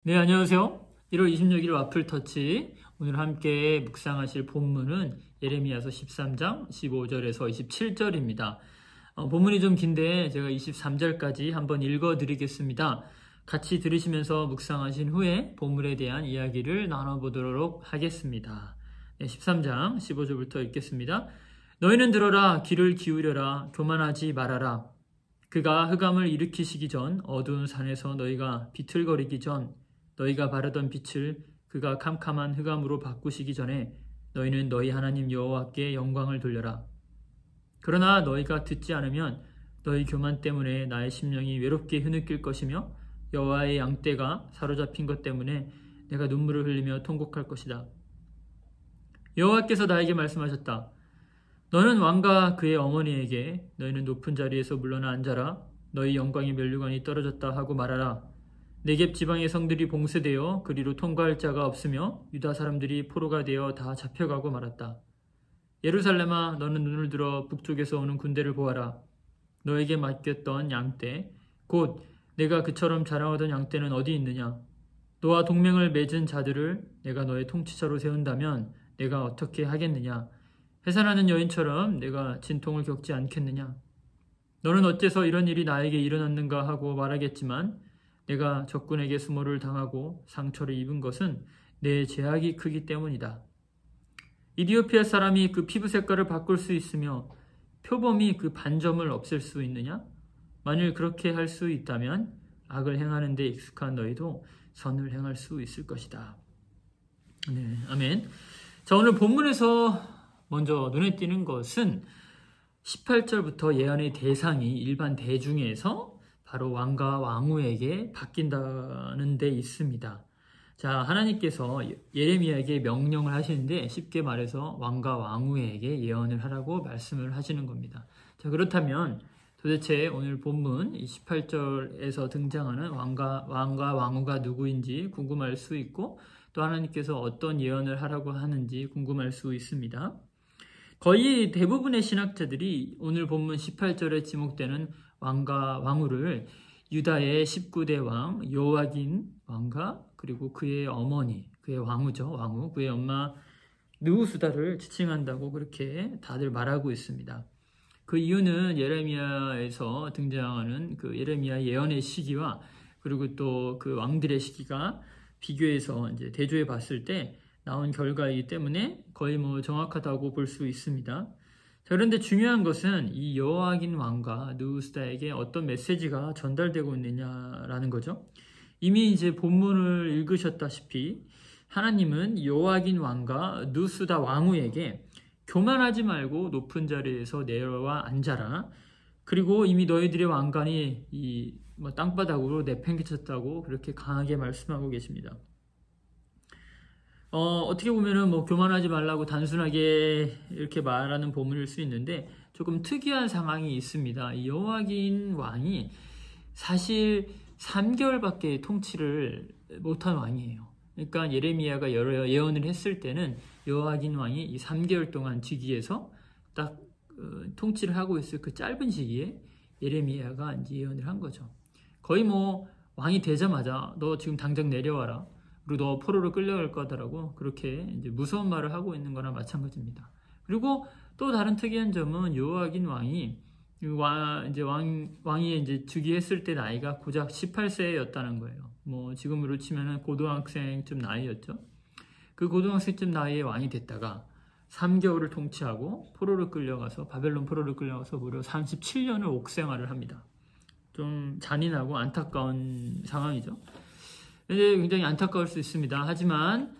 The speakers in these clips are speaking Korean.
네, 안녕하세요. 1월 26일 와플터치. 오늘 함께 묵상하실 본문은 예레미야서 13장 15절에서 27절입니다. 본문이 좀 긴데 제가 23절까지 한번 읽어드리겠습니다. 같이 들으시면서 묵상하신 후에 본문에 대한 이야기를 나눠보도록 하겠습니다. 네, 13장 15절부터 읽겠습니다. 너희는 들어라, 귀를 기울여라, 교만하지 말아라. 그가 흑암을 일으키시기 전, 어두운 산에서 너희가 비틀거리기 전, 너희가 바라던 빛을 그가 캄캄한 흑암으로 바꾸시기 전에 너희는 너희 하나님 여호와께 영광을 돌려라. 그러나 너희가 듣지 않으면 너희 교만 때문에 나의 심령이 외롭게 흐느낄 것이며 여호와의 양떼가 사로잡힌 것 때문에 내가 눈물을 흘리며 통곡할 것이다. 여호와께서 나에게 말씀하셨다. 너는 왕과 그의 어머니에게 너희는 높은 자리에서 물러나 앉아라. 너희 영광의 면류관이 떨어졌다 하고 말하라. 네겝 지방의 성들이 봉쇄되어 그리로 통과할 자가 없으며 유다 사람들이 포로가 되어 다 잡혀가고 말았다. 예루살렘아, 너는 눈을 들어 북쪽에서 오는 군대를 보아라. 너에게 맡겼던 양떼, 곧 내가 그처럼 자랑하던 양떼는 어디 있느냐? 너와 동맹을 맺은 자들을 내가 너의 통치자로 세운다면 내가 어떻게 하겠느냐? 해산하는 여인처럼 내가 진통을 겪지 않겠느냐? 너는 어째서 이런 일이 나에게 일어났는가 하고 말하겠지만 내가 적군에게 수모를 당하고 상처를 입은 것은 내 죄악이 크기 때문이다. 이디오피아 사람이 그 피부 색깔을 바꿀 수 있으며 표범이 그 반점을 없앨 수 있느냐? 만일 그렇게 할 수 있다면 악을 행하는 데 익숙한 너희도 선을 행할 수 있을 것이다. 네, 아멘. 자, 오늘 본문에서 먼저 눈에 띄는 것은 18절부터 예언의 대상이 일반 대중에서 바로 왕과 왕후에게 바뀐다는 데 있습니다. 자, 하나님께서 예레미야에게 명령을 하시는데 쉽게 말해서 왕과 왕후에게 예언을 하라고 말씀을 하시는 겁니다. 자, 그렇다면 도대체 오늘 본문 18절에서 등장하는 왕과 왕후가 누구인지 궁금할 수 있고 또 하나님께서 어떤 예언을 하라고 하는지 궁금할 수 있습니다. 거의 대부분의 신학자들이 오늘 본문 18절에 지목되는 왕과 왕후를 유다의 19대 왕 요아긴 왕과 그리고 그의 어머니, 그의 왕후죠. 왕후, 그의 엄마 느우수다를 지칭한다고 그렇게 다들 말하고 있습니다. 그 이유는 예레미야에서 등장하는 그 예레미야 예언의 시기와 그리고 또 그 왕들의 시기가 비교해서 이제 대조해 봤을 때 나온 결과이기 때문에 거의 정확하다고 볼 수 있습니다. 자, 그런데 중요한 것은 이 여호아긴 왕과 느우스다에게 어떤 메시지가 전달되고 있느냐라는 거죠. 이미 이제 본문을 읽으셨다시피 하나님은 여호아긴 왕과 느우스다 왕후에게 교만하지 말고 높은 자리에서 내려와 앉아라. 그리고 이미 너희들의 왕관이 이 땅바닥으로 내팽개쳤다고 그렇게 강하게 말씀하고 계십니다. 어떻게 보면은 교만하지 말라고 단순하게 이렇게 말하는 본문일 수 있는데 조금 특이한 상황이 있습니다. 이 여호아긴 왕이 사실 3개월밖에 통치를 못한 왕이에요. 그러니까 예레미야가 여러 예언을 했을 때는 여호아긴 왕이 이 3개월 동안 즉위해서 딱 통치를 하고 있을 그 짧은 시기에 예레미야가 이제 예언을 한 거죠. 거의 왕이 되자마자 너 지금 당장 내려와라. 그리고 너 포로로 끌려갈 거다라고 그렇게 이제 무서운 말을 하고 있는 거나 마찬가지입니다. 그리고 또 다른 특이한 점은 여호아긴 왕이 왕이 이제 즉위했을 때 나이가 고작 18세였다는 거예요. 지금으로 치면은 고등학생쯤 나이였죠. 그 고등학생쯤 나이에 왕이 됐다가 3개월을 통치하고 바벨론 포로로 끌려가서 무려 37년을 옥생활을 합니다. 좀 잔인하고 안타까운 상황이죠. 굉장히 안타까울 수 있습니다. 하지만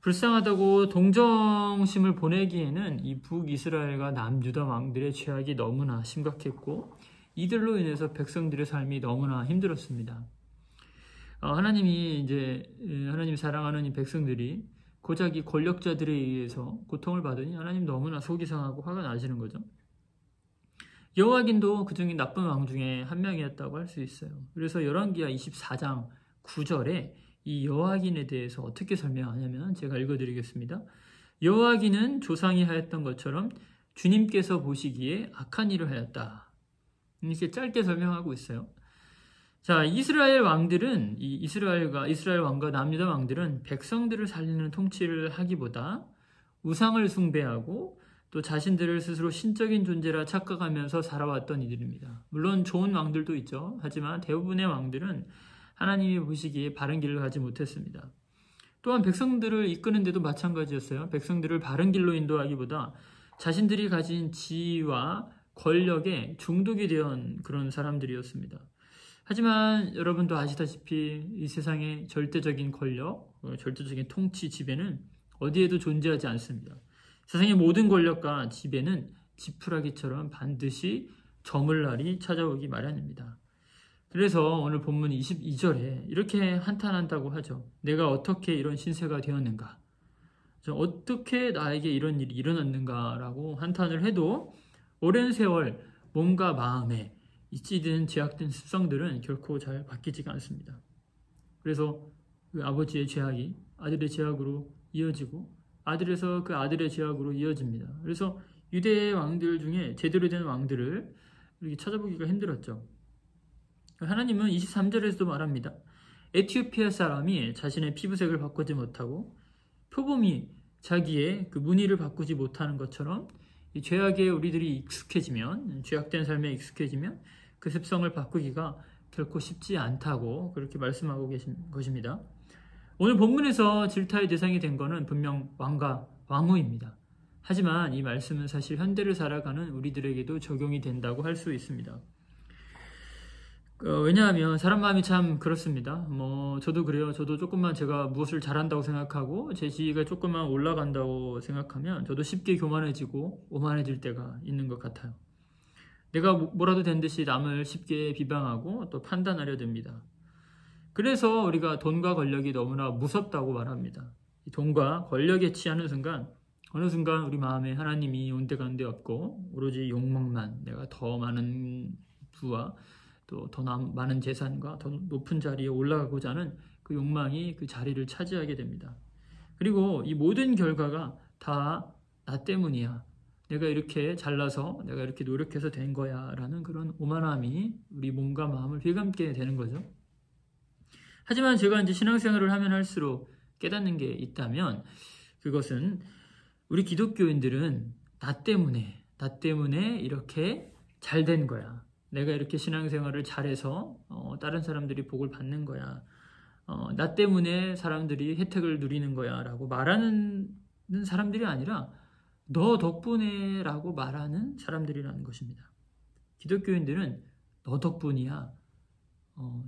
불쌍하다고 동정심을 보내기에는 이 북이스라엘과 남유다 왕들의 죄악이 너무나 심각했고 이들로 인해서 백성들의 삶이 너무나 힘들었습니다. 하나님이 사랑하는 이 백성들이 고작 이 권력자들에 의해서 고통을 받으니 하나님 너무나 속이 상하고 화가 나시는 거죠. 여호아긴도 그 중에 나쁜 왕 중에 한 명이었다고 할 수 있어요. 그래서 열왕기하 24장 9절에 이 여호아긴에 대해서 어떻게 설명하냐면 제가 읽어드리겠습니다. 여호아긴은 조상이 하였던 것처럼 주님께서 보시기에 악한 일을 하였다. 이렇게 짧게 설명하고 있어요. 자, 이스라엘 왕들은 이스라엘 왕과 남유다 왕들은 백성들을 살리는 통치를 하기보다 우상을 숭배하고 또 자신들을 스스로 신적인 존재라 착각하면서 살아왔던 이들입니다. 물론 좋은 왕들도 있죠. 하지만 대부분의 왕들은 하나님이 보시기에 바른 길을 가지 못했습니다. 또한 백성들을 이끄는 데도 마찬가지였어요. 백성들을 바른 길로 인도하기보다 자신들이 가진 지위와 권력에 중독이 되어 그런 사람들이었습니다. 하지만 여러분도 아시다시피 이 세상의 절대적인 권력, 절대적인 통치 지배는 어디에도 존재하지 않습니다. 세상의 모든 권력과 지배는 지푸라기처럼 반드시 저물 날이 찾아오기 마련입니다. 그래서 오늘 본문 22절에 이렇게 한탄한다고 하죠. 내가 어떻게 이런 신세가 되었는가? 어떻게 나에게 이런 일이 일어났는가라고 한탄을 해도 오랜 세월 몸과 마음에 이 찌든 제약된 습성들은 결코 잘 바뀌지가 않습니다. 그래서 그 아버지의 죄악이 아들의 죄악으로 이어지고 아들에서 그 아들의 죄악으로 이어집니다. 그래서 유대 왕들 중에 제대로 된 왕들을 이렇게 찾아보기가 힘들었죠. 하나님은 23절에서도 말합니다. 에티오피아 사람이 자신의 피부색을 바꾸지 못하고 표범이 자기의 그 무늬를 바꾸지 못하는 것처럼 이 죄악에 우리들이 익숙해지면, 죄악된 삶에 익숙해지면 그 습성을 바꾸기가 결코 쉽지 않다고 그렇게 말씀하고 계신 것입니다. 오늘 본문에서 질타의 대상이 된 것은 분명 왕과 왕후입니다. 하지만 이 말씀은 사실 현대를 살아가는 우리들에게도 적용이 된다고 할 수 있습니다. 왜냐하면 사람 마음이 참 그렇습니다. 저도 그래요. 저도 조금만 제가 무엇을 잘한다고 생각하고 제 지위가 조금만 올라간다고 생각하면 저도 쉽게 교만해지고 오만해질 때가 있는 것 같아요. 내가 뭐라도 된 듯이 남을 쉽게 비방하고 또 판단하려 듭니다. 그래서 우리가 돈과 권력이 너무나 무섭다고 말합니다. 돈과 권력에 취하는 순간 어느 순간 우리 마음에 하나님이 온데간데 없고 오로지 욕망만, 내가 더 많은 부와 또 더 많은 재산과 더 높은 자리에 올라가고자 하는 그 욕망이 그 자리를 차지하게 됩니다. 그리고 이 모든 결과가 다 나 때문이야. 내가 이렇게 잘나서 내가 이렇게 노력해서 된 거야 라는 그런 오만함이 우리 몸과 마음을 휘감게 되는 거죠. 하지만 제가 이제 신앙생활을 하면 할수록 깨닫는 게 있다면 그것은 우리 기독교인들은 나 때문에 이렇게 잘 된 거야. 내가 이렇게 신앙생활을 잘해서 다른 사람들이 복을 받는 거야. 나 때문에 사람들이 혜택을 누리는 거야 라고 말하는 사람들이 아니라 너 덕분에 라고 말하는 사람들이라는 것입니다. 기독교인들은 너 덕분이야,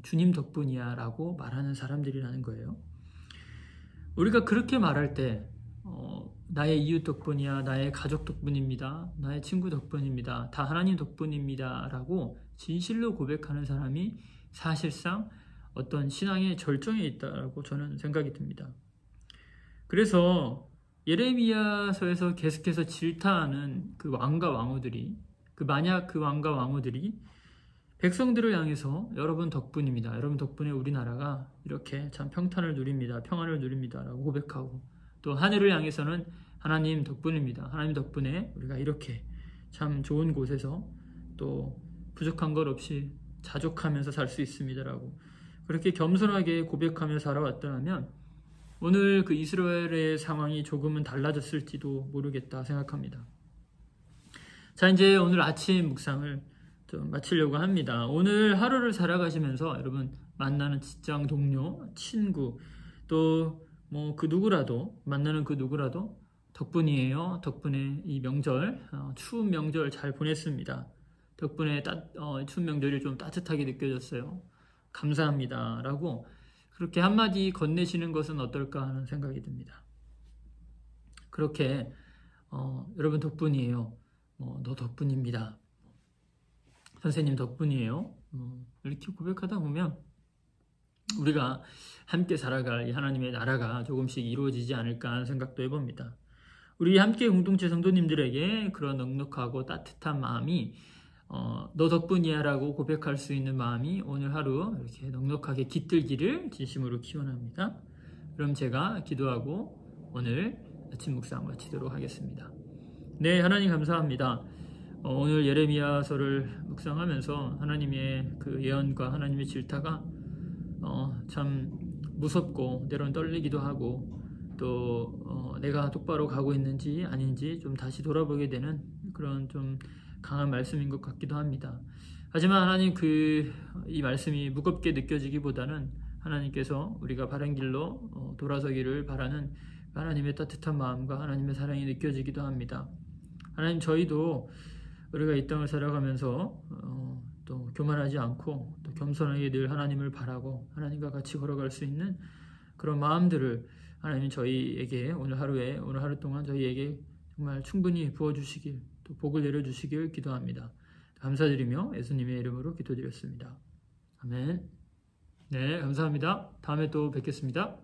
주님 덕분이야 라고 말하는 사람들이라는 거예요. 우리가 그렇게 말할 때 나의 이웃 덕분이야, 나의 가족 덕분입니다, 나의 친구 덕분입니다, 다 하나님 덕분입니다 라고 진실로 고백하는 사람이 사실상 어떤 신앙의 절정에 있다고 저는 생각이 듭니다. 그래서 예레미야서에서 계속해서 질타하는 그 왕과 왕후들이, 만약 그 왕과 왕후들이 백성들을 향해서 여러분 덕분입니다, 여러분 덕분에 우리나라가 이렇게 참 평탄을 누립니다, 평안을 누립니다 라고 고백하고, 또 하늘을 향해서는 하나님 덕분입니다, 하나님 덕분에 우리가 이렇게 참 좋은 곳에서 또 부족한 것 없이 자족하면서 살 수 있습니다 라고 그렇게 겸손하게 고백하며 살아왔다면 오늘 그 이스라엘의 상황이 조금은 달라졌을지도 모르겠다 생각합니다. 자, 이제 오늘 아침 묵상을 좀 마치려고 합니다. 오늘 하루를 살아가시면서 여러분 만나는 직장 동료, 친구, 또 그 누구라도, 만나는 그 누구라도 덕분이에요. 덕분에 이 명절, 추운 명절 잘 보냈습니다. 덕분에 추운 명절이 좀 따뜻하게 느껴졌어요. 감사합니다 라고 그렇게 한마디 건네시는 것은 어떨까 하는 생각이 듭니다. 그렇게 여러분 덕분이에요, 너 덕분입니다, 선생님 덕분이에요, 이렇게 고백하다 보면 우리가 함께 살아갈 이 하나님의 나라가 조금씩 이루어지지 않을까 하는 생각도 해봅니다. 우리 함께 공동체 성도님들에게 그런 넉넉하고 따뜻한 마음이 너 덕분이야 라고 고백할 수 있는 마음이 오늘 하루 이렇게 넉넉하게 깃들기를 진심으로 기원합니다. 그럼 제가 기도하고 오늘 아침 묵상 마치도록 하겠습니다. 네, 하나님 감사합니다. 오늘 예레미야서를 묵상하면서 하나님의 그 예언과 하나님의 질타가 참 무섭고 때로는 떨리기도 하고 또 내가 똑바로 가고 있는지 아닌지 좀 다시 돌아보게 되는 그런 좀 강한 말씀인 것 같기도 합니다. 하지만 하나님 이 말씀이 무겁게 느껴지기보다는 하나님께서 우리가 바른 길로 돌아서기를 바라는 하나님의 따뜻한 마음과 하나님의 사랑이 느껴지기도 합니다. 하나님, 저희도 우리가 이 땅을 살아가면서 또 교만하지 않고 또 겸손하게 늘 하나님을 바라고 하나님과 같이 걸어갈 수 있는 그런 마음들을 하나님 저희에게 오늘 하루 동안 저희에게 정말 충분히 부어주시길 또 복을 내려주시길 기도합니다. 감사드리며 예수님의 이름으로 기도드렸습니다. 아멘. 네, 감사합니다. 다음에 또 뵙겠습니다.